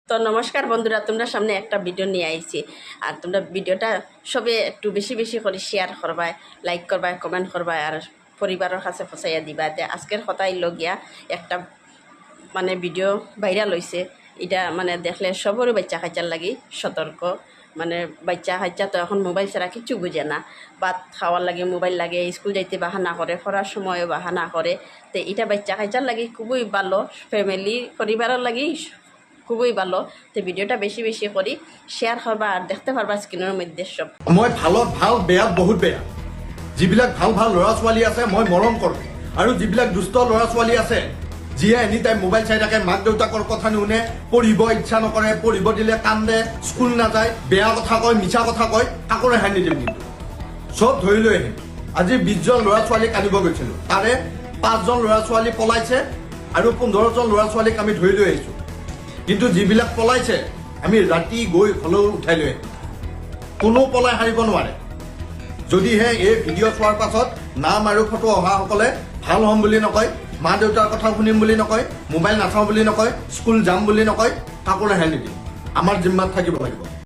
তো নমস্কার বন্ধুরা, তোমরা সামনে একটা ভিডিও নিয়ে আইছি। আর তোমরা ভিডিওটা সবে একটু বেশি বেশি করে শেয়ার করবা, লাইক করবা, কমেন্ট করবা আর পরিবারের কাছে পৌঁছাইয়া দিবা। আজকের কথাই লগিয়া একটা মানে ভিডিও ভাইরাল হয়েছে। এটা মানে দেখলে সবরই বাচ্চা খাইচার লাগি সতর্ক। মানে বাচ্চা খাইচা তো এখন মোবাইল ছাড়া কিছু বুঝে না। ভাত খাওয়ার লাগে মোবাইল লাগে, স্কুল যাইতে বাহানা করে, পড়ার সময়ও বাহানা করে। তো এটা বাচ্চা খাইচার লাগি খুবই ভালো, ফ্যামিলি পরিবারের লাগি খুবই ভালো। তো ভিডিওটা বেশি বেশি করি শেয়ার করবা আর দেখতে পারবা স্ক্রিনের মধ্যে সব। মই ভালত ভাল, বেয়াত বহুত বেয়া। যিবিলাক ভাল ভাল ল'ৰা ছোৱালী আছে মই মৰম কৰোঁ, আৰু যিবিলাক দুষ্ট ল'ৰা ছোৱালী আছে যিয়ে এনি টাইম মোবাইল চাই থাকে, মাক দেউতাকৰ কথা নুশুনে, পঢ়িব ইচ্ছা নকৰে, পঢ়িব দিলে কান্দে, স্কুল নাযায়, বেয়া কথা কয়, মিছা কথা কয়, কাকো ৰেহাই নিদিম। কিন্তু চব ধৰি লৈ আহিম। আজি 20 জন ল'ৰা ছোৱালীক আনিব গৈছিলোঁ, তাৰে 5 জন ল'ৰা ছোৱালী পলাইছে আৰু 15 জন ল'ৰা ছোৱালীক আমি ধৰি লৈ আহিছোঁ। কিন্তু যিবিলাক পলাইছে আমি ৰাতি গৈ হ'লেও উঠাই লৈ আহিম। কোনো পলাই হাৰিব নোৱাৰে। যদিহে এই ভিডিঅ' চোৱাৰ পাছত নাম আৰু ফটো অহাসকলে ভাল হ'ম বুলি নকয়, মা দেউতাৰ কথা শুনিম বুলি নকয়, মোবাইল নাচাওঁ বুলি নকয়, স্কুল যাম বুলি নকয়, কাকো ৰেহাই নিদিম। আমাৰ জিম্মাত থাকিব লাগিব।